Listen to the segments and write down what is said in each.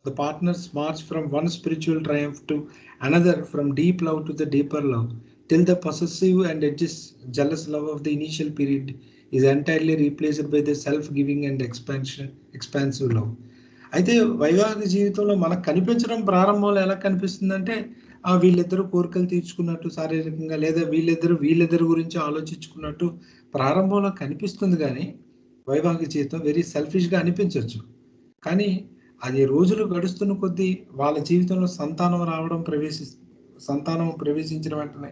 The partners march from one spiritual triumph to another, from deep love to the deeper love, till the possessive and jealous love of the initial period is entirely replaced by the self-giving and expansive love. అయితే వైవాహిక జీవితంలో మనకు కనిపించడం ప్రారంభంలో ఎలా కనిపిస్తుందంటే వీళ్ళిద్దరూ కోరికలు తీర్చుకున్నట్టు శారీరకంగా, లేదా వీళ్ళిద్దరు గురించి ఆలోచించుకున్నట్టు ప్రారంభంలో కనిపిస్తుంది. కానీ వైవాహిక జీవితం వెరీ సెల్ఫిష్గా అనిపించవచ్చు. కానీ అది రోజులు గడుస్తున్న కొద్దీ వాళ్ళ జీవితంలో సంతానం ప్రవేశించిన వెంటనే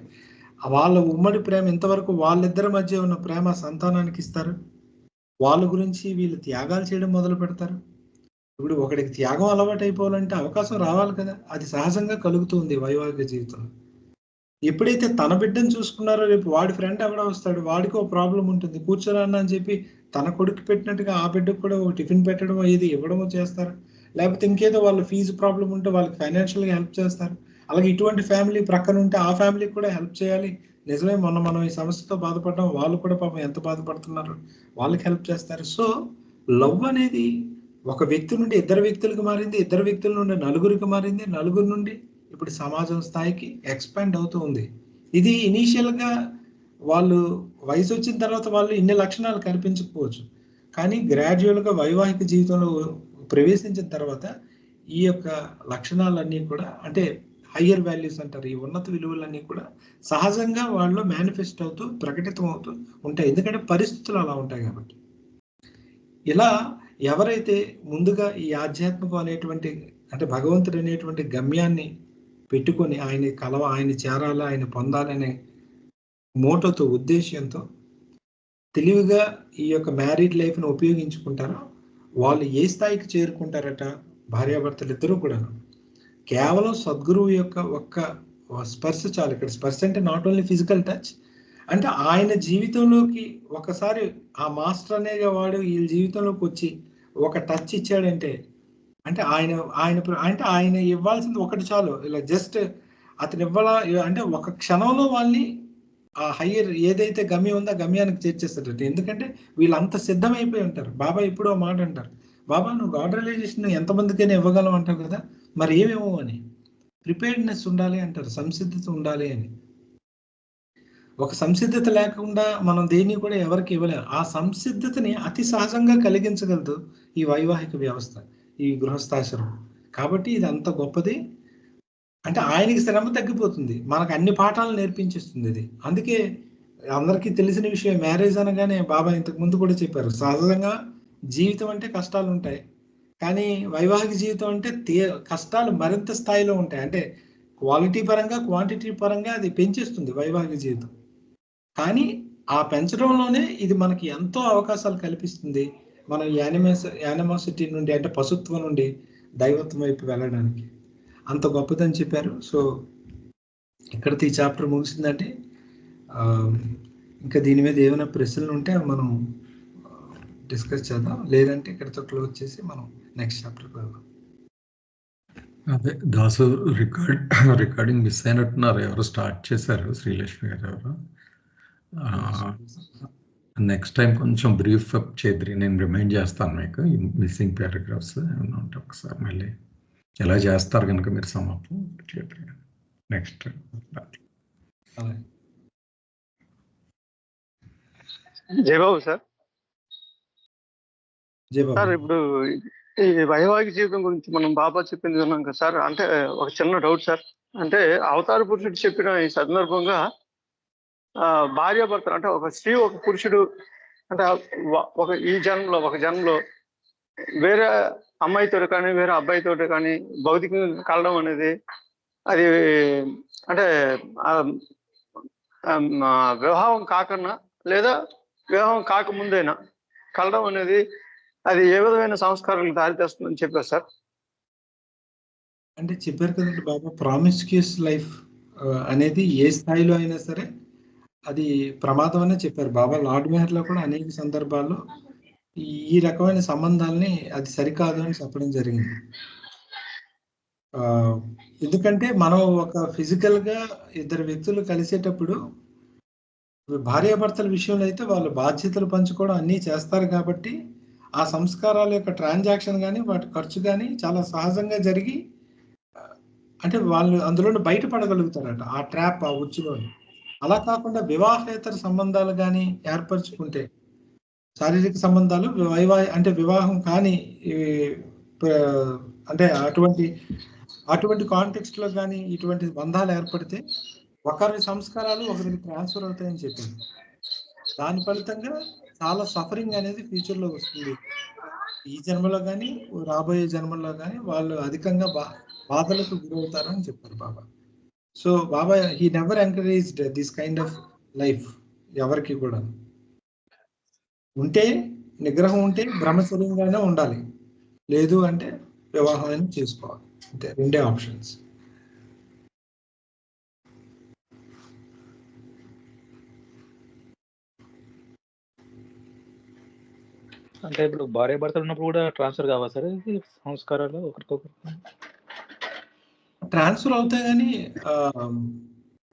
వాళ్ళ ఉమ్మడి ప్రేమ ఇంతవరకు వాళ్ళిద్దరి మధ్య ఉన్న ప్రేమ సంతానానికి ఇస్తారు. వాళ్ళ గురించి వీళ్ళు త్యాగాలు చేయడం మొదలు పెడతారు. ఇప్పుడు ఒకడికి త్యాగం అలవాటు అయిపోవాలంటే అవకాశం రావాలి కదా, అది సహజంగా కలుగుతుంది వైవాహిక జీవితంలో. ఎప్పుడైతే తన బిడ్డను చూసుకున్నారో రేపు వాడి ఫ్రెండ్ ఎవడో వస్తాడు, వాడికి ఒక ప్రాబ్లం ఉంటుంది, కూర్చోరన్నా అని చెప్పి తన కొడుకు పెట్టినట్టుగా ఆ బిడ్డకు కూడా ఒక టిఫిన్ పెట్టడం, ఇది ఇవ్వడమో చేస్తారు. లేకపోతే ఇంకేదో వాళ్ళ ఫీజు ప్రాబ్లం ఉంటే వాళ్ళకి ఫైనాన్షియల్గా హెల్ప్ చేస్తారు. అలాగే ఇటువంటి ఫ్యామిలీ ప్రక్కన ఉంటే ఆ ఫ్యామిలీకి కూడా హెల్ప్ చేయాలి. నిజమే, మనం ఈ సమస్యతో బాధపడడం, వాళ్ళు కూడా పాపం ఎంత బాధపడుతున్నారు, వాళ్ళకి హెల్ప్ చేస్తారు. సో లవ్ అనేది ఒక వ్యక్తి నుండి ఇద్దరు వ్యక్తులకు మారింది, ఇద్దరు వ్యక్తుల నుండి నలుగురికి మారింది, నలుగురు నుండి ఇప్పుడు సమాజం స్థాయికి ఎక్స్పాండ్ అవుతూ ఉంది. ఇది ఇనీషియల్గా వాళ్ళు వయసు వచ్చిన తర్వాత వాళ్ళు ఇన్ని లక్షణాలు కనిపించకపోవచ్చు, కానీ గ్రాడ్యువల్గా వైవాహిక జీవితంలో ప్రవేశించిన తర్వాత ఈ యొక్క లక్షణాలన్నీ కూడా, అంటే హయ్యర్ వాల్యూస్ అంటారు, ఈ ఉన్నత విలువలన్నీ కూడా సహజంగా వాళ్ళు మేనిఫెస్ట్ అవుతూ ప్రకటితం అవుతూ ఉంటాయి. ఎందుకంటే పరిస్థితులు అలా ఉంటాయి కాబట్టి. ఇలా ఎవరైతే ముందుగా ఈ ఆధ్యాత్మికం అనేటువంటి, అంటే భగవంతుడు అనేటువంటి గమ్యాన్ని పెట్టుకొని ఆయన చేరాలి, ఆయన పొందాలనే మోటోతో, ఉద్దేశ్యంతో తెలివిగా ఈ యొక్క మ్యారీడ్ లైఫ్ను ఉపయోగించుకుంటారో వాళ్ళు ఏ స్థాయికి చేరుకుంటారట, భార్యాభర్తలు ఇద్దరూ కూడా కేవలం సద్గురువు యొక్క ఒక్క స్పర్శ చాలు. ఇక్కడ స్పర్శ అంటే నాట్ ఓన్లీ ఫిజికల్ టచ్, అంటే ఆయన జీవితంలోకి ఒకసారి ఆ మాస్టర్ అనేగా వాడు వీళ్ళ జీవితంలోకి వచ్చి ఒక టచ్ ఇచ్చాడంటే, అంటే ఆయన ఇవ్వాల్సింది ఒకటి చాలు. ఇలా జస్ట్ అతను అంటే ఒక క్షణంలో వాళ్ళని ఆ హయ్యర్ ఏదైతే గమ్యం ఉందో ఆ గమ్యానికి చేర్చేస్తాడు. ఎందుకంటే వీళ్ళంత సిద్ధమైపోయి ఉంటారు. బాబా ఇప్పుడు మాట అంటారు, బాబా నువ్వు గాడ్ రియలైజేషన్ ఎంతమందికైనా ఇవ్వగలం అంటావు కదా, మరి ఏమేమో అని ప్రిపేర్డ్నెస్ ఉండాలి అంటారు, సంసిద్ధత ఉండాలి అని. ఒక సంసిద్ధత లేకుండా మనం దేన్ని కూడా ఎవరికి ఇవ్వలేము. ఆ సంసిద్ధతని అతి సహజంగా కలిగించగలదు ఈ వైవాహిక వ్యవస్థ, ఈ గృహస్థాశ్రమం. కాబట్టి ఇది అంత గొప్పది. అంటే ఆయనకి శ్రమ తగ్గిపోతుంది, మనకు అన్ని పాఠాలు నేర్పించేస్తుంది ఇది. అందుకే అందరికీ తెలిసిన విషయం, మ్యారేజ్ అనగానే బాబా ఇంతకు ముందు కూడా చెప్పారు, సహజంగా జీవితం అంటే కష్టాలు ఉంటాయి, కానీ వైవాహిక జీవితం అంటే కష్టాలు మరింత స్థాయిలో ఉంటాయి. అంటే క్వాలిటీ పరంగా, క్వాంటిటీ పరంగా అది పెంచేస్తుంది వైవాహిక జీవితం. కానీ ఆ పెంచడంలోనే ఇది మనకి ఎంతో అవకాశాలు కల్పిస్తుంది, మన యానిమాసిటీ నుండి, అంటే పశుత్వం నుండి దైవత్వం వైపు వెళ్ళడానికి. అంత గొప్పదని చెప్పారు. సో ఇక్కడితో ఈ చాప్టర్ ముగిసిందంటే, ఇంకా దీని మీద ఏమైనా ప్రశ్నలు ఉంటే మనం డిస్కస్ చేద్దాం, లేదంటే ఇక్కడితో క్లోజ్ చేసి మనం నెక్స్ట్ చాప్టర్కి వెళ్దాం. అదే దాసు రికార్డింగ్ మిస్ అయినట్టున్నారు, ఎవరు స్టార్ట్ చేశారు, శ్రీలక్ష్మి గారు ఎవరు. నెక్స్ట్ టైం కొంచెం బ్రీఫ్ అప్ చేద్దరి, నేను రిమైండ్ చేస్తాను మీకు ఈ మిస్సింగ్ పారాగ్రాఫ్స్ ఏమన్నా ఉంటే ఒకసారి మళ్ళీ ఎలా చేస్తారు కనుక మీరు సమాప్తం చేద్దరి నెక్స్ట్. జయబాబు సార్. సార్ ఇప్పుడు ఈ వైవాహిక జీవితం గురించి మనం బాబా చెప్పింది విన్నాం కదా సార్. అంటే ఒక చిన్న డౌట్ సార్, అంటే అవతార పురుషుడు చెప్పిన ఈ సందర్భంగా భార్యాభర్తలు, అంటే ఒక స్త్రీ ఒక పురుషుడు, అంటే ఈ జన్మలో వేరే అమ్మాయితో కానీ వేరే అబ్బాయితో కానీ భౌతికంగా కలడం అనేది, అది అంటే వివాహం కాకన్నా లేదా వివాహం కాకముందైనా కలడం అనేది అది ఏ విధమైన సంస్కారాలకు దారితీస్తుందని చెప్పారు సార్. అంటే చెప్పారు కదండి బాబా, ప్రామిస్క్యూస్ లైఫ్ అనేది ఏ స్థాయిలో అయినా సరే అది ప్రమాదం అనే చెప్పారు బాబా. లార్డ్ మెహర్లో కూడా అనేక సందర్భాల్లో ఈ రకమైన సంబంధాలని అది సరికాదు అని చెప్పడం జరిగింది. ఎందుకంటే మనం ఒక ఫిజికల్గా ఇద్దరు వ్యక్తులు కలిసేటప్పుడు భార్యాభర్తల విషయంలో అయితే వాళ్ళు బాధ్యతలు పంచుకోవడం అన్నీ చేస్తారు కాబట్టి ఆ సంస్కారాల యొక్క ట్రాన్సాక్షన్ కానీ వాటి ఖర్చు కానీ చాలా సహజంగా జరిగి అంటే వాళ్ళు అందులో బయటపడగలుగుతారట ఆ ట్రాప్, ఆ ఉచ్చులో. అలా కాకుండా వివాహేతర సంబంధాలు కానీ ఏర్పరచుకుంటే, శారీరక సంబంధాలు అంటే వివాహం కానీ అంటే అటువంటి కాంటెక్స్ట్ లో కానీ ఇటువంటి బంధాలు ఏర్పడితే ఒకరి సంస్కారాలు ఒకరికి ట్రాన్స్ఫర్ అవుతాయని చెప్పింది. దాని ఫలితంగా చాలా సఫరింగ్ అనేది ఫ్యూచర్ లో వస్తుంది. ఈ జన్మలో కానీ రాబోయే జన్మల్లో కానీ వాళ్ళు అధికంగా బాధలకు గురవుతారని చెప్పారు Baba. So Baba he never encouraged this kind of life ఎవరికి కూడా. ఉంటే నిగ్రహం ఉంటే బ్రహ్మచర్యంగానే ఉండాలి, లేదు అంటే వివాహం అయినా చేసుకోవాలి, అంతే, రెండే ఆప్షన్స్. అంటే ఇప్పుడు భార్య భర్తలు ఉన్నప్పుడు కూడా ట్రాన్స్ఫర్ కావాలి సార్ ఇది సంస్కారాలు ఒకరికొకరు? ట్రాన్స్ఫర్ అవుతాయి కానీ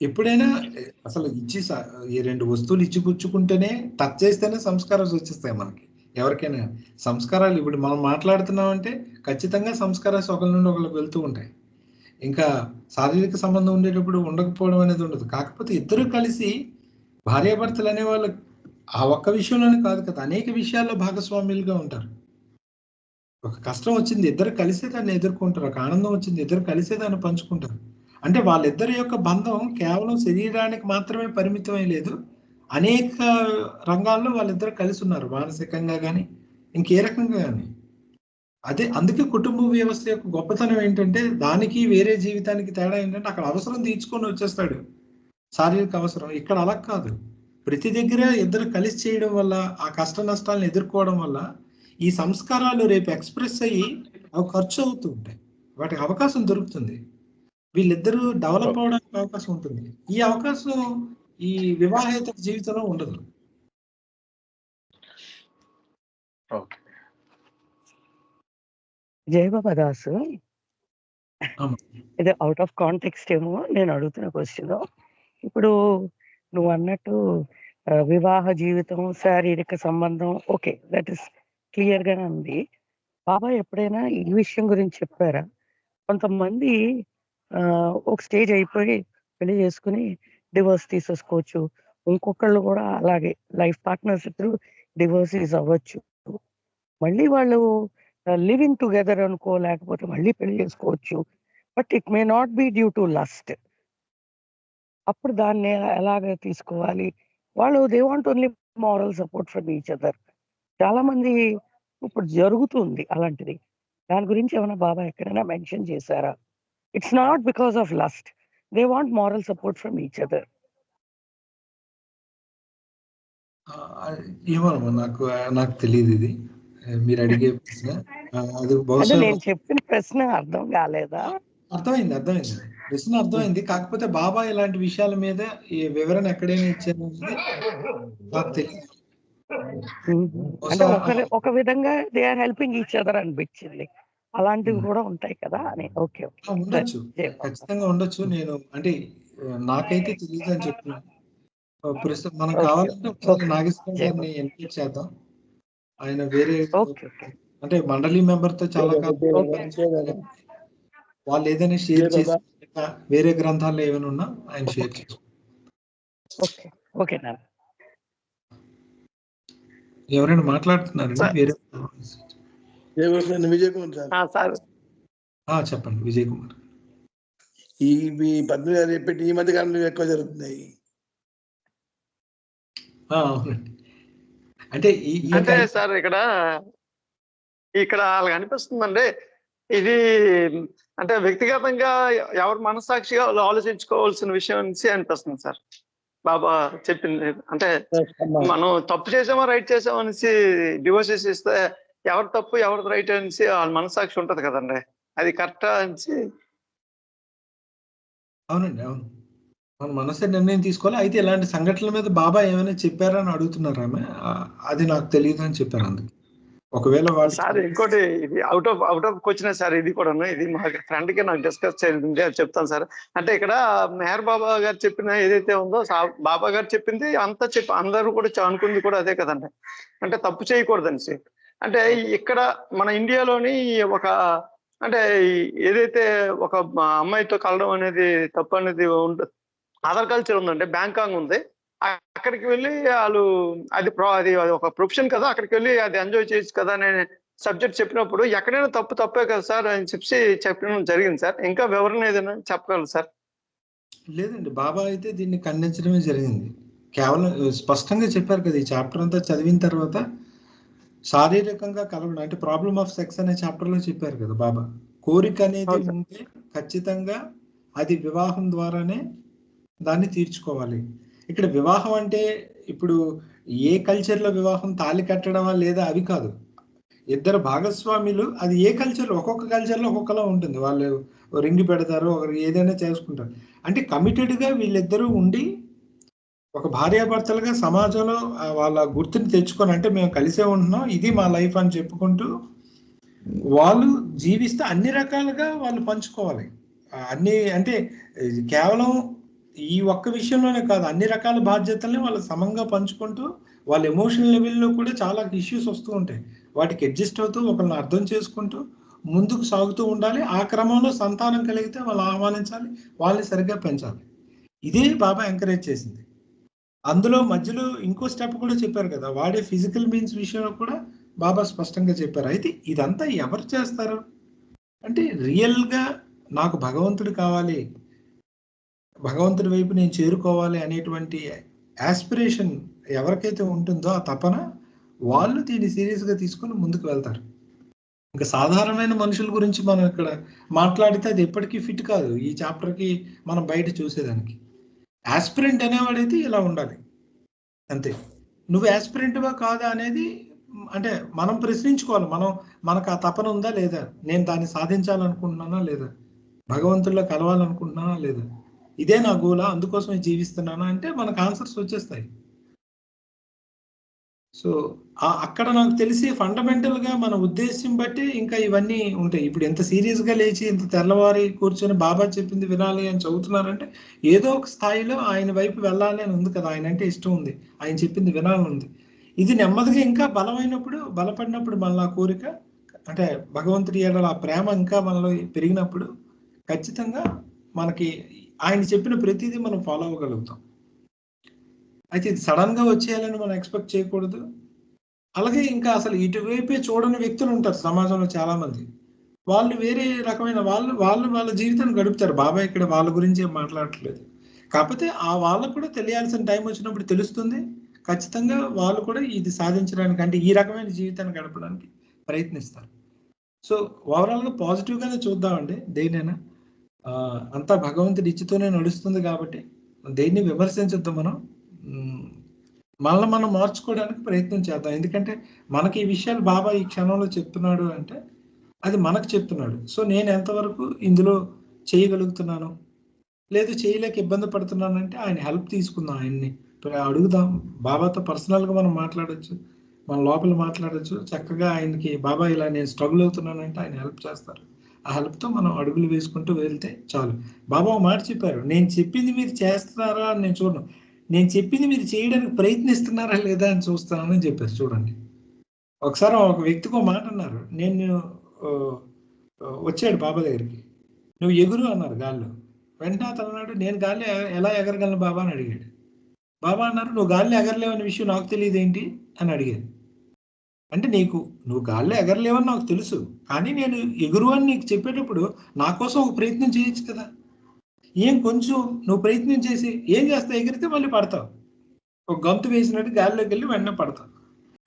ఎప్పుడైనా అసలు ఈ రెండు వస్తువులు ఇచ్చి పుచ్చుకుంటేనే, టచ్ చేస్తేనే సంస్కారాలు వచ్చేస్తాయి మనకి. ఎవరికైనా సంస్కారాలు ఇప్పుడు మనం మాట్లాడుతున్నామంటే ఖచ్చితంగా సంస్కారాలు ఒకరి నుండి ఒకరికి వెళ్తూ ఉంటాయి. ఇంకా శారీరక సంబంధం ఉండేటప్పుడు ఉండకపోవడం అనేది ఉండదు. కాకపోతే ఇద్దరు కలిసి భార్యాభర్తలు అనే వాళ్ళు ఆ ఒక్క విషయంలోనే కాదు కదా, అనేక విషయాల్లో భాగస్వామ్యులుగా ఉంటారు. ఒక కష్టం వచ్చింది ఇద్దరు కలిసే దాన్ని ఎదుర్కొంటారు, ఒక ఆనందం వచ్చింది ఇద్దరు కలిసే దాన్ని పంచుకుంటారు. అంటే వాళ్ళిద్దరి యొక్క బంధం కేవలం శరీరానికి మాత్రమే పరిమితమై లేదు, అనేక రంగాల్లో వాళ్ళిద్దరు కలిసి ఉన్నారు, మానసికంగా కానీ ఇంకే రకంగా కానీ. అదే అందుకే కుటుంబ వ్యవస్థ యొక్క గొప్పతనం ఏంటంటే దానికి వేరే జీవితానికి తేడా ఏంటంటే అక్కడ అవసరం తీర్చుకొని వచ్చేస్తాడు, శారీరక అవసరం. ఇక్కడ అలా కాదు, ప్రతి దగ్గర ఇద్దరు కలిసి చేయడం వల్ల, ఆ కష్ట నష్టాలను ఎదుర్కోవడం వల్ల ఈ సంస్కారాలు రేపు ఎక్స్ప్రెస్ అయ్యి అవి ఖర్చు అవుతూ ఉంటాయి, వాటికి అవకాశం దొరుకుతుంది, వీళ్ళిద్దరూ డెవలప్ అవడానికి అవకాశం ఉంటుంది. ఈ అవకాశం ఈ వివాహేతర జీవితంలో ఉండదు. జయబాబా దాసు, ఇది అవుట్ ఆఫ్ కాంటెక్స్ట్ ఏమో నేను అడుగుతున్న క్వశ్చన్. ఇప్పుడు నువ్వు అన్నట్టు వివాహ జీవితం, శారీరక సంబంధం, ఓకే, దట్ ఇస్ క్లియర్ గానే ఉంది. బాబా ఎప్పుడైనా ఈ విషయం గురించి చెప్పారా? కొంతమంది ఒక స్టేజ్ అయిపోయి పెళ్లి చేసుకుని డివోర్స్ తీసేసుకోవచ్చు, ఇంకొకళ్ళు కూడా అలాగే లైఫ్ పార్ట్నర్స్ ఇద్దరు డివోర్సీస్ అవ్వచ్చు, మళ్ళీ వాళ్ళు లివింగ్ టుగెదర్ అనుకో, లేకపోతే మళ్ళీ పెళ్లి చేసుకోవచ్చు, but it may not be due to lust. అప్పుడు దాన్ని ఎలాగ తీసుకోవాలి? వాళ్ళు they want only moral support from each other. చాలా మంది ఇప్పుడు జరుగుతుంది అలాంటిది. దాని గురించి ఏమైనా బాబా ఎక్కడైనా మెన్షన్ చేశారా? It's not because of lust, they want moral support from each other. ఏమో నాకు తెలియదు ఇది మీరు అడిగే ప్రశ్న. అది బహుశా నేను చెప్పిన ప్రశ్న అర్థం కాలేదా? అర్థమైంది ప్రశ్న అర్థమైంది. కాకపోతే బాబా ఇలాంటి విషయాల మీద ఈ వివరణ ఎక్కడైనా ఇచ్చారు నాకు తెలియదు. అంటే ఒక విధంగా they are helping each other అనిపించింది. అలాంటివి కూడా ఉంటాయి కదా అని. ఓకే, ఉండొచ్చు, ఖచ్చితంగా ఉండొచ్చు. నేను అంటే నాకైతే తెలియదు అని చెప్తున్నాను. మనం కావాలంటే ఒకసారి నాగేశ్వర గారిని ఎన్కరేజ్ చేద్దాం. ఆయన వేరే అంటే మండలి మెంబర్ తో చాలా వాళ్ళు ఏదైనా షేర్ చేసి వేరే గ్రంథాల్లో ఏమైనా ఉన్నా ఆయన షేర్ చేస్తారు. ఎవరైనా మాట్లాడుతున్నారు? వేరే విజయ్ కుమార్ సార్ చెప్పండి. విజయ్ కుమార్, ఈ పద్మ గారు చెప్పేటి ఈ మధ్య కాలంలో ఎక్కువ జరుగుతున్నాయి. అవునండి. అంటే సార్ ఇక్కడ వాళ్ళకి అనిపిస్తుందండి, ఇది అంటే వ్యక్తిగతంగా ఎవరు మనస్సాక్షిగా ఆలోచించుకోవాల్సిన విషయం నుంచి అనిపిస్తుంది సార్. బాబా చెప్పింది అంటే మనం తప్పు చేసామో రైట్ చేసామో అనేసి డివోర్సెస్ ఇస్తే ఎవరు తప్పు ఎవరిది రైట్ అనేసి వాళ్ళ మనస్సాక్షి ఉంటది కదండి, అది కరెక్టా అనేసి. అవునండి, అవును, మన మనసే నిర్ణయం తీసుకోవాలి. అయితే ఇలాంటి సంఘటనల మీద బాబా ఏమైనా చెప్పారని అడుగుతున్నారు ఆమె. అది నాకు తెలియదు అని చెప్పారు. అందుకు ఒకవేళ సార్ ఇంకోటి ఇది అవుట్ ఆఫ్ క్వశ్చన్ సార్, ఇది కూడా ఇది మా ఫ్రెండ్ కి నాకు డిస్కస్ చేయాలి, చెప్తాను సార్. అంటే ఇక్కడ మెహర్ బాబా గారు చెప్పిన ఏదైతే ఉందో బాబా గారు చెప్పింది అంతా అందరూ కూడా అనుకుంది కూడా అదే కదండి, అంటే తప్పు చేయకూడదని. అంటే ఇక్కడ మన ఇండియాలోని ఒక అంటే ఏదైతే ఒక అమ్మాయితో కలవడం అనేది తప్పు అనేది ఉంటుంది. అదర్ కల్చర్ ఉందంటే బ్యాంకాంగ్ ఉంది, అక్కడికి వెళ్ళి వాళ్ళు అది ఒక ప్రొఫెషన్ కదా, అక్కడికి వెళ్ళి అది ఎంజాయ్ చేయొచ్చు కదా అనే సబ్జెక్ట్ చెప్పినప్పుడు ఎక్కడైనా తప్పే కదా సార్ అని చెప్పడం జరిగింది సార్. ఇంకా వివరణ ఏదైనా చెప్పగలరు సార్? లేదండి, బాబా అయితే దీన్ని ఖండించడమే జరిగింది. కేవలం స్పష్టంగా చెప్పారు కదా, ఈ చాప్టర్ అంతా చదివిన తర్వాత శారీరకంగా కలవడం అంటే ప్రాబ్లమ్ ఆఫ్ సెక్స్ అనే చాప్టర్ లో చెప్పారు కదా బాబా. కోరిక అనేది ఉంటే ఖచ్చితంగా అది వివాహం ద్వారానే దాన్ని తీర్చుకోవాలి. ఇక్కడ వివాహం అంటే ఇప్పుడు ఏ కల్చర్ లో వివాహం తాళి కట్టడమా లేదా అవి కాదు, ఇద్దరు భాగస్వాములు, అది ఏ కల్చర్, ఒక్కొక్క కల్చర్ లో ఒక్కొక్కలా ఉంటుంది. వాళ్ళు రింగ్ పెడతారు, ఒకరు ఏదైనా చేసుకుంటారు. అంటే కమిటెడ్ గా వీళ్ళిద్దరూ ఉండి ఒక భార్యాభర్తలుగా సమాజంలో వాళ్ళ గుర్తుని తెచ్చుకొని, అంటే మేము కలిసే ఉంటున్నాం, ఇది మా లైఫ్ అని చెప్పుకుంటూ వాళ్ళు జీవిస్తే అన్ని రకాలుగా వాళ్ళు పంచుకోవాలి. అన్ని అంటే కేవలం ఈ ఒక్క విషయంలోనే కాదు, అన్ని రకాల బాధ్యతల్ని వాళ్ళు సమంగా పంచుకుంటూ వాళ్ళ ఎమోషనల్ లెవెల్లో కూడా చాలా ఇష్యూస్ వస్తూ ఉంటాయి. వాటికి అడ్జస్ట్ అవుతూ ఒకరిని అర్థం చేసుకుంటూ ముందుకు సాగుతూ ఉండాలి. ఆ క్రమంలో సంతానం కలిగితే వాళ్ళు ఆహ్వానించాలి, వాళ్ళని సరిగ్గా పెంచాలి. ఇదే బాబా ఎంకరేజ్ చేసింది. అందులో మధ్యలో ఇంకో స్టెప్ కూడా చెప్పారు కదా, వాడే ఫిజికల్ మీన్స్ విషయంలో కూడా బాబా స్పష్టంగా చెప్పారు. అయితే ఇదంతా ఎవరు చేస్తారు అంటే రియల్గా నాకు భగవంతుడు కావాలి, భగవంతుడి వైపు నేను చేరుకోవాలి అనేటువంటి ఆస్పిరేషన్ ఎవరికైతే ఉంటుందో ఆ తపన, వాళ్ళు దీన్ని సీరియస్గా తీసుకొని ముందుకు వెళ్తారు. ఇంకా సాధారణమైన మనుషుల గురించి మనం ఇక్కడ మాట్లాడితే అది ఎప్పటికీ ఫిట్ కాదు ఈ చాప్టర్కి మనం బయట చూసేదానికి. ఆస్పిరెంట్ అనేవాడైతే ఇలా ఉండాలి అంతే. నువ్వు ఆస్పిరెంట్వా కాదా అనేది అంటే మనం ప్రశ్నించుకోవాలి. మనకు ఆ తపన ఉందా లేదా, నేను దాన్ని సాధించాలనుకుంటున్నానా లేదా, భగవంతుల్లో కలవాలనుకుంటున్నానా లేదా, ఇదే నా గోలా, అందుకోసమే జీవిస్తున్నానా అంటే మనకు ఆన్సర్స్ వచ్చేస్తాయి. సో అక్కడ నాకు తెలిసి ఫండమెంటల్ గా మన ఉద్దేశం బట్టి ఇంకా ఇవన్నీ ఉంటాయి. ఇప్పుడు ఎంత సీరియస్ గా లేచి ఇంత తెల్లవారి కూర్చొని బాబా చెప్పింది వినాలి అని చదువుతున్నారంటే ఏదో ఒక స్థాయిలో ఆయన వైపు వెళ్ళాలి అని ఉంది కదా, ఆయన అంటే ఇష్టం ఉంది, ఆయన చెప్పింది వినాలని ఉంది. ఇది నెమ్మదిగా ఇంకా బలపడినప్పుడు మనలో కోరిక అంటే భగవంతుడి ఏడల ఆ ప్రేమ ఇంకా మనలో పెరిగినప్పుడు ఖచ్చితంగా మనకి ఆయన చెప్పిన ప్రతిదీ మనం ఫాలో అవ్వగలుగుతాం. అయితే ఇది సడన్ గా వచ్చేయాలని మనం ఎక్స్పెక్ట్ చేయకూడదు. అలాగే ఇంకా అసలు ఇటువైపే చూడని వ్యక్తులు ఉంటారు సమాజంలో చాలా మంది. వాళ్ళు వేరే రకమైన వాళ్ళ జీవితాన్ని గడుపుతారు. బాబా ఇక్కడ వాళ్ళ గురించి ఏం మాట్లాడట్లేదు. కాకపోతే ఆ వాళ్ళకు కూడా తెలియాల్సిన టైం వచ్చినప్పుడు తెలుస్తుంది. ఖచ్చితంగా వాళ్ళు కూడా ఇది సాధించడానికి అంటే ఈ రకమైన జీవితాన్ని గడపడానికి ప్రయత్నిస్తారు. సో ఓవరాల్గా పాజిటివ్గానే చూద్దామండి దేనైనా. అంతా భగవంతుడి ఇచ్చితోనే నడుస్తుంది కాబట్టి దేన్ని విమర్శించొద్దు. మనల్ని మనం మార్చుకోవడానికి ప్రయత్నం చేద్దాం. ఎందుకంటే మనకి ఈ విషయాలు బాబా ఈ క్షణంలో చెప్తున్నాడు అంటే అది మనకు చెప్తున్నాడు. సో నేను ఎంతవరకు ఇందులో చేయగలుగుతున్నాను, లేదు చేయలేక ఇబ్బంది పడుతున్నానంటే ఆయన హెల్ప్ తీసుకుందాం, ఆయన్ని అడుగుదాం. బాబాతో పర్సనల్గా మనం మాట్లాడచ్చు, మన లోపల మాట్లాడచ్చు చక్కగా. ఆయనకి బాబా ఇలా నేను స్ట్రగుల్ అవుతున్నానంటే ఆయన హెల్ప్ చేస్తారు. ఆ హెల్ప్తో మనం అడుగులు వేసుకుంటూ వెళ్తే చాలు. బాబా ఒక మాట చెప్పారు, నేను చెప్పింది మీరు చేస్తున్నారా అని నేను చూడను, నేను చెప్పింది మీరు చేయడానికి ప్రయత్నిస్తున్నారా లేదా అని చూస్తానని చెప్పారు. చూడండి, ఒకసారి ఒక వ్యక్తికి ఒక మాట అన్నారు, నేను వచ్చాడు బాబా దగ్గరికి, నువ్వు ఎగురు అన్నారు గాల్లో. వెంటనే అతను అన్నాడు, నేను గాలి ఎలా ఎగరగలను బాబా అని అడిగాడు. బాబా అన్నారు, నువ్వు గాల్లో ఎగరలేవనే విషయం నాకు తెలియదు ఏంటి అని అడిగాడు. అంటే నువ్వు గాల్లో ఎగరలేవని నాకు తెలుసు, కానీ నేను ఎగురు అని నీకు చెప్పేటప్పుడు నా కోసం ఒక ప్రయత్నం చేయొచ్చు కదా. ఏం కొంచెం నువ్వు ప్రయత్నం చేసి ఏం చేస్తావు, ఎగిరితే మళ్ళీ పడతావు, ఒక గంతు వేసినట్టు గాల్లోకి వెళ్ళి వెంటనే పడతావు.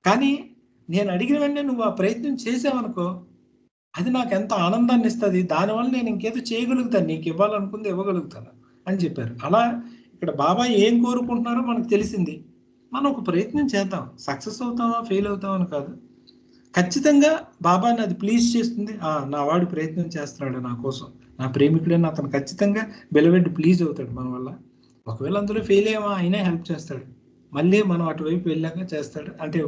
కానీ నేను అడిగిన వెంటనే నువ్వు ఆ ప్రయత్నం చేసావనుకో, అది నాకు ఎంత ఆనందాన్ని ఇస్తుంది, దానివల్ల నేను ఇంకేదో చేయగలుగుతాను, నీకు ఇవ్వాలనుకుంది ఇవ్వగలుగుతాను అని చెప్పారు. అలా ఇక్కడ బాబా ఏం కోరుకుంటున్నారో మనకు తెలిసింది, మనం ఒక ప్రయత్నం చేద్దాం. సక్సెస్ అవుతామా ఫెయిల్ అవుతామని కాదు, ఖచ్చితంగా బాబాని అది ప్లీజ్ చేస్తుంది. నా వాడు ప్రయత్నం చేస్తున్నాడు నా కోసం, నా ప్రేమికుడని అతను ఖచ్చితంగా బెలవెడ్డి ప్లీజ్ అవుతాడు మన వల్ల. ఒకవేళ అందులో ఫెయిల్ అయ్యామా ఆయనే హెల్ప్ చేస్తాడు, మళ్ళీ మనం అటువైపు వెళ్ళాక చేస్తాడు. అంటే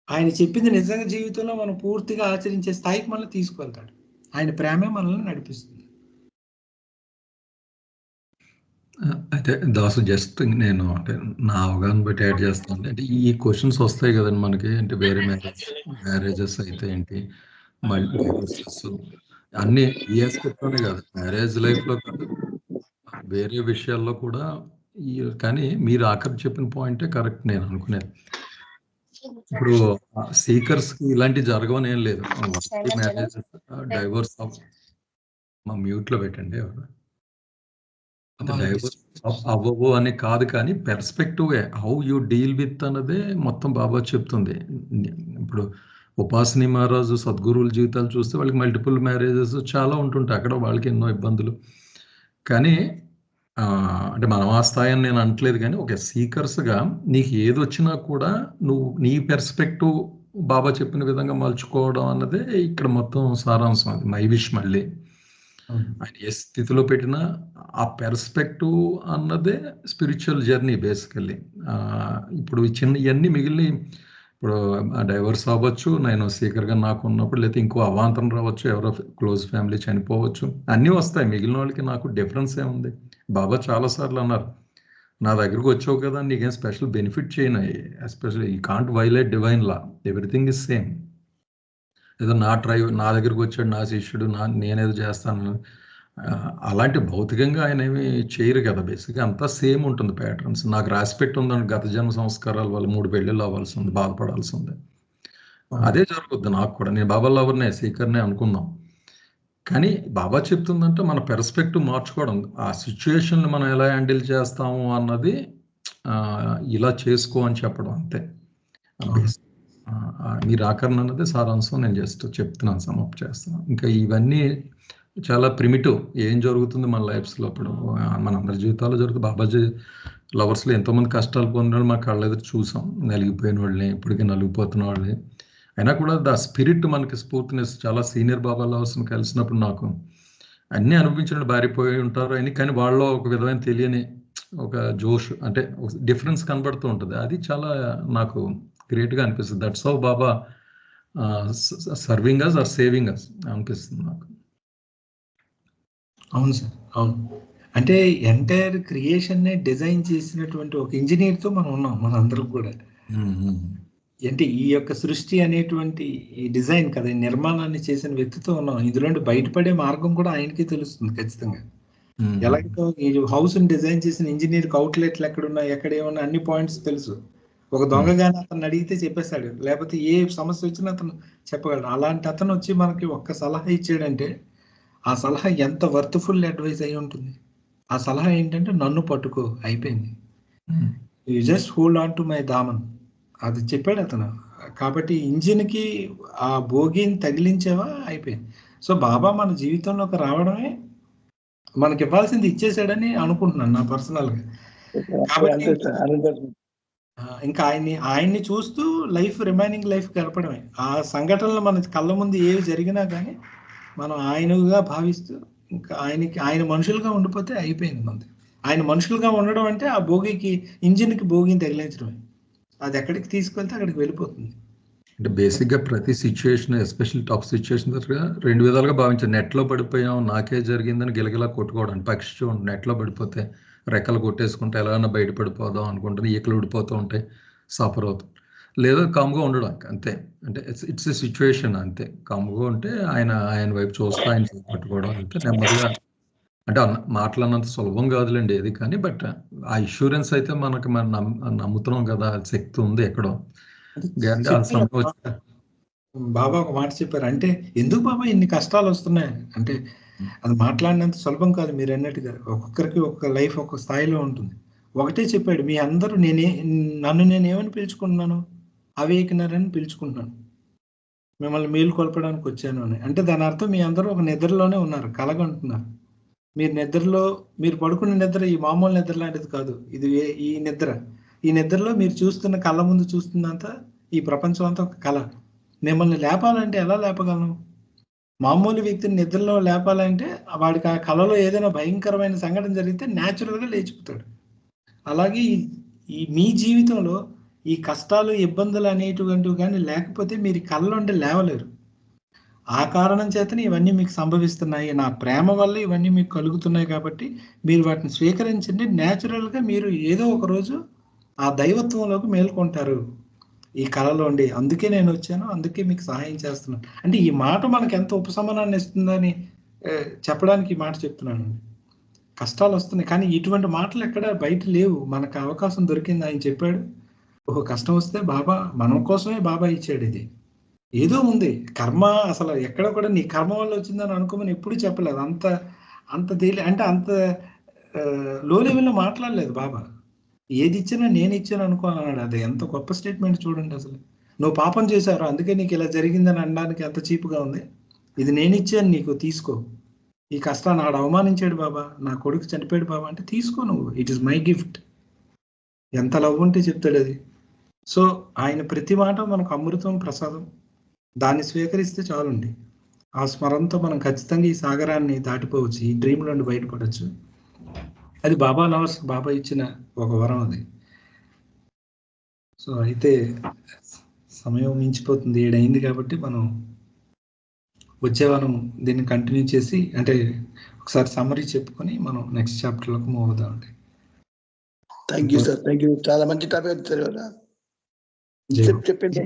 ఆయన చెప్పింది నిజంగా జీవితంలో మనం పూర్తిగా ఆచరించే స్థాయికి మనల్ని తీసుకువెళ్తాడు. ఆయన ప్రేమే మనల్ని నడిపిస్తుంది. అయితే దాసు జస్ట్ నేను అంటే నా అవగాహన బట్టి యాడ్ చేస్తాను. అంటే ఈ క్వశ్చన్స్ వస్తాయి కదండి మనకి. అంటే వేరే మ్యారేజెస్ అయితే ఏంటి, మళ్ళీ డైవర్సెస్ అన్ని ఈ ఆస్పెక్ట్లోనే కాదు, మ్యారేజ్ లైఫ్లో కాదు, వేరే విషయాల్లో కూడా. ఈ కానీ మీరు ఆఖరి చెప్పిన పాయింటే కరెక్ట్ నేను అనుకునేది. ఇప్పుడు సీకర్స్కి ఇలాంటివి జరగవని ఏం లేదు. మ్యారేజ్ డైవర్స్ మా మ్యూట్లో పెట్టండి ఎవరు డైవర్స్ అవ్వవు అని కాదు, కానీ perspective how you deal with అన్నదే మొత్తం బాబా చెప్తుంది. ఇప్పుడు ఉపాసని మహారాజు సద్గురువుల జీవితాలు చూస్తే వాళ్ళకి మల్టిపుల్ మ్యారేజెస్ చాలా ఉంటుంటాయి, అక్కడ వాళ్ళకి ఎన్నో ఇబ్బందులు. కానీ అంటే మనం ఆ స్థాయి అని నేను అనట్లేదు, కానీ ఒక సీకర్స్గా నీకు ఏది వచ్చినా కూడా నువ్వు నీ పెర్స్పెక్టివ్ బాబా చెప్పిన విధంగా మలుచుకోవడం అన్నదే ఇక్కడ మొత్తం సారాంశం. అది మై విష్. మళ్ళీ ఆయన ఏ స్థితిలో పెట్టినా ఆ పెర్స్పెక్టివ్ అన్నదే స్పిరిచువల్ జర్నీ బేసికల్లీ. ఇప్పుడు ఇవన్నీ మిగిలిన ఇప్పుడు డైవర్స్ అవ్వచ్చు, నేను సీకర్గా నాకు ఉన్నప్పుడు, లేకపోతే ఇంకో అవాంతరం రావచ్చు, ఎవరో క్లోజ్ ఫ్యామిలీ చనిపోవచ్చు, అన్నీ వస్తాయి. మిగిలిన వాళ్ళకి నాకు డిఫరెన్స్ ఏముంది? బాబా చాలాసార్లు అన్నారు, నా దగ్గరకు వచ్చావు కదా, నీకేం స్పెషల్ బెనిఫిట్ చేయను, especially you can't violate divine law, everything is same. ఏదో నా దగ్గరకు వచ్చాడు నా శిష్యుడు, నేనేదో చేస్తాను, అలాంటి భౌతికంగా ఆయన ఏమి చేయరు కదా. బేసిక్గా అంతా సేమ్ ఉంటుంది ప్యాటర్న్స్. నాకు రాసిపెట్టి ఉందని గత జన్మ సంస్కారాల వల్ల 3 పెళ్ళిళ్ళు అవ్వాల్సి ఉంది, బాధపడాల్సి ఉంది. అదే జరుగుద్ది నాకు కూడా. నేను బాబా లవర్నే, సీకర్నే అనుకుందాం. కానీ బాబా చెప్తుందంటే మన పెర్స్పెక్టివ్ మార్చుకోవడం, ఆ సిచ్యుయేషన్ మనం ఎలా హ్యాండిల్ చేస్తాము అన్నది ఇలా చేసుకో అని చెప్పడం అంతే. మీరు ఆకరణ అన్నది సారాంశం. నేను జస్ట్ చెప్తున్నాను, సమప్ చేస్తున్నాను. ఇంకా ఇవన్నీ చాలా ప్రిమిటివ్. ఏం జరుగుతుంది మన లైఫ్స్లో ఇప్పుడు మన అందరి జీవితాల్లో జరుగుతుంది. బాబాజీ లవర్స్లో ఎంతోమంది కష్టాలు పొందిన వాళ్ళు మన కళ్ళ ఎదురు చూసాం, నలిగిపోయిన వాళ్ళని, ఇప్పటికీ నలిగిపోతున్న వాళ్ళని. అయినా కూడా ద స్పిరిట్ మనకి స్ఫూర్తినిస్. చాలా సీనియర్ బాబా లవర్స్ని కలిసినప్పుడు నాకు అన్నీ అనుభవించిన బారిపోయి ఉంటారు అని, కానీ వాళ్ళలో ఒక విధమైన తెలియని ఒక జోష్, అంటే డిఫరెన్స్ కనబడుతూ ఉంటుంది. అది చాలా నాకు గ్రేట్గా అనిపిస్తుంది. That's how Baba serving us or saving us అనిపిస్తుంది నాకు. అవును సార్, అవును. అంటే ఎంటైర్ క్రియేషన్నే డిజైన్ చేసినటువంటి ఒక ఇంజనీర్తో మనం ఉన్నాం, మనందరం కూడా. అంటే ఈ యొక్క సృష్టి అనేటువంటి ఈ డిజైన్ కదా, ఈ నిర్మాణాన్ని చేసిన వ్యక్తితో ఉన్నాం. ఇందులో బయటపడే మార్గం కూడా ఆయనకి తెలుస్తుంది ఖచ్చితంగా. ఎలాగో ఈ హౌస్ని డిజైన్ చేసిన ఇంజనీర్కి అవుట్లెట్లు ఎక్కడున్నాయి, ఎక్కడ ఏమన్నా అన్ని పాయింట్స్ తెలుసు. ఒక దొంగగానే అతను అడిగితే చెప్పేస్తాడు, లేకపోతే ఏ సమస్య వచ్చినా అతను చెప్పగలడు. అలాంటి అతను వచ్చి మనకి ఒక్క సలహా ఇచ్చాడంటే ఆ సలహా ఎంత వర్త్ఫుల్ అడ్వైస్ అయి ఉంటుంది. ఆ సలహా ఏంటంటే నన్ను పట్టుకో, అయిపోయింది, you just hold on to my దామన్, అది చెప్పాడు అతను. కాబట్టి ఇంజిన్కి ఆ భోగిని తగిలించావా, అయిపోయింది. సో బాబా మన జీవితంలోకి రావడమే మనకి ఇవ్వాల్సింది ఇచ్చేసాడని అనుకుంటున్నాను నా పర్సనల్గా. కాబట్టి ఇంకా ఆయన్ని చూస్తూ రిమైనింగ్ లైఫ్ గడపడమే. ఆ సంఘటనలు మన కళ్ళ ముందు ఏవి జరిగినా కానీ మనం ఆయనగా భావిస్తూ ఇంకా ఆయన మనుషులుగా ఉండిపోతే అయిపోయింది మనది. ఆయన మనుషులుగా ఉండడం అంటే ఆ భోగికి, ఇంజిన్కి భోగిని తగిలించడమే. అది ఎక్కడికి తీసుకెళ్తే అక్కడికి వెళ్ళిపోతుంది. అంటే బేసిక్గా ప్రతి సిచ్యువేషన్, ఎస్పెషల్లీ టఫ్ సిచ్యువేషన్ దగ్గర 2 విధాలుగా భావించాను. నెట్లో పడిపోయాం, నాకే జరిగిందని గిలగిలా కొట్టుకోవడం. పక్షి చూడండి, నెట్లో పడిపోతే రెక్కలు కొట్టేసుకుంటే ఎలాగైనా బయటపడిపోదాం అనుకుంటుంది, ఈకలు ఊడిపోతూ ఉంటాయి, సఫర్ అవుతాం. లేదా కామ్గా ఉండడం అంతే. అంటే ఇట్స్ ఎ సిచ్యువేషన్ అంతే. కామ్గా ఉంటే ఆయన వైపు చూస్తూ ఆయన పట్టుకోవడం అంతే, నెమ్మదిగా. అంటే మాట్లాడినంత సులభం కాదులేండి ఏది, కానీ బట్ ఆ ఇన్సూరెన్స్ అయితే మనకి మనం నమ్ముతున్నాం కదా, శక్తి ఉంది ఎక్కడో. బాబా ఒక మాట చెప్పారు, అంటే ఎందుకు బాబా ఇన్ని కష్టాలు వస్తున్నాయి అంటే అది మాట్లాడినంత సులభం కాదు. మీరు అన్నట్టుగా ఒక్కొక్కరికి ఒక్కొక్క లైఫ్ ఒక్కొక్క స్థాయిలో ఉంటుంది. ఒకటే చెప్పాడు, మీ అందరూ నన్ను నేనేమని పిలుచుకుంటున్నాను, అవేకనరని పిలుచుకుంటున్నాను, మిమ్మల్ని మేలుకొల్పడానికి వచ్చాను అని. అంటే దాని అర్థం మీ అందరూ ఒక నిద్రలోనే ఉన్నారు, కలగంటున్నారు. మీరు నిద్రలో, మీరు పడుకున్న నిద్ర ఈ మామూలు నిద్ర లాంటిది కాదు. ఇది ఈ నిద్రలో మీరు చూస్తున్న, కళ్ళ ముందు చూస్తున్నంత ఈ ప్రపంచం అంతా ఒక కళ. మిమ్మల్ని లేపాలంటే ఎలా లేపగలను? మామూలు వ్యక్తిని నిద్రలో లేపాలంటే వాడికి ఆ కళలో ఏదైనా భయంకరమైన సంఘటన జరిగితే న్యాచురల్గా లేచిపోతాడు. అలాగే ఈ మీ జీవితంలో ఈ కష్టాలు, ఇబ్బందులు అనేటువంటివి కానీ లేకపోతే మీరు కళ్ళలో ఉంటే లేవలేరు. ఆ కారణం చేతనే ఇవన్నీ మీకు సంభవిస్తున్నాయి, నా ప్రేమ వల్ల ఇవన్నీ మీకు కలుగుతున్నాయి, కాబట్టి మీరు వాటిని స్వీకరించండి. న్యాచురల్గా మీరు ఏదో ఒక రోజు ఆ దైవత్వంలోకి మేల్కొంటారు ఈ కళలోండి. అందుకే నేను వచ్చాను, అందుకే మీకు సహాయం చేస్తున్నాను. అంటే ఈ మాట మనకు ఎంత ఉపశమనాన్ని ఇస్తుందని చెప్పడానికి ఈ మాట చెప్తున్నాను. కష్టాలు వస్తున్నాయి, కానీ ఇటువంటి మాటలు ఎక్కడ బయట లేవు. మనకు అవకాశం దొరికింది, ఆయన చెప్పాడు. ఓహో, కష్టం వస్తే బాబా మన కోసమే బాబా ఇచ్చాడు. ఇది ఏదో ఉంది కర్మ, అసలు ఎక్కడ కూడా నీ కర్మ వల్ల వచ్చిందని అనుకోమని ఎప్పుడు చెప్పలేదు. అంత అంత అంటే అంత లో లెవెల్లో మాట్లాడలేదు బాబా. ఏది ఇచ్చినా నేను ఇచ్చాను అనుకోవాలన్నాడు. అది ఎంత గొప్ప స్టేట్మెంట్ చూడండి. అసలు నువ్వు పాపం చేశారు అందుకే నీకు ఇలా జరిగిందని అనడానికి ఎంత చీపుగా ఉంది. ఇది నేను ఇచ్చాను నీకు, తీసుకో. ఈ కష్టాన్ని ఆడు అవమానించాడు బాబా, నా కొడుకు చనిపోయాడు బాబా అంటే తీసుకో నువ్వు, ఇట్ ఈస్ మై గిఫ్ట్. ఎంత లవ్ ఉంటే చెప్తాడు అది. సో ఆయన ప్రతి మాట మనకు అమృతం, ప్రసాదం. దాన్ని స్వీకరిస్తే చాలండి. ఆ స్మరణతో మనం ఖచ్చితంగా ఈ సాగరాన్ని దాటిపోవచ్చు, ఈ డ్రీమ్ నుండి బయటపడవచ్చు. అది బాబా లవర్స్ బాబా ఇచ్చిన ఒక వరం అది. సో అయితే సమయం మించిపోతుంది, 7 అయింది, కాబట్టి మనం వచ్చే వారం దీన్ని కంటిన్యూ చేసి, అంటే ఒకసారి సమ్మరీ చెప్పుకొని మనం నెక్స్ట్ చాప్టర్లోకి మూవ్ అవుదామండి. Thank you sir, thank you. చాలా మంచి టాపిక్ వచ్చారు కదా. చెప్పింది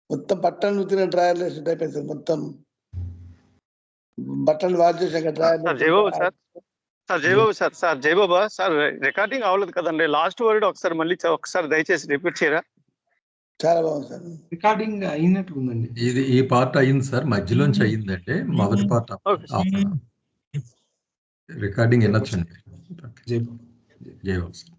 మొత్తం బట్టలు ఉతికిన డ్రాయర్లు వేసినట్టు అయిపోయింది సార్. మొత్తం బట్టలు వాష్ చేసాక dryer. Jayababu sir Jayababa sir, recording అవ్వలేదు కదండి. లాస్ట్ వర్డ్ ఒకసారి మళ్ళీ ఒకసారి దయచేసి రిపీట్ చేయరా? చాలా బాగుంది సార్. రికార్డింగ్ అయినట్టు ఉందండి. ఇది ఈ పార్ట్ అయింది సార్, మధ్యలోంచి అయ్యిందంటే మొదటి పార్ట్ రికార్డింగ్ వినొచ్చండి. జై జై బాబు సార్.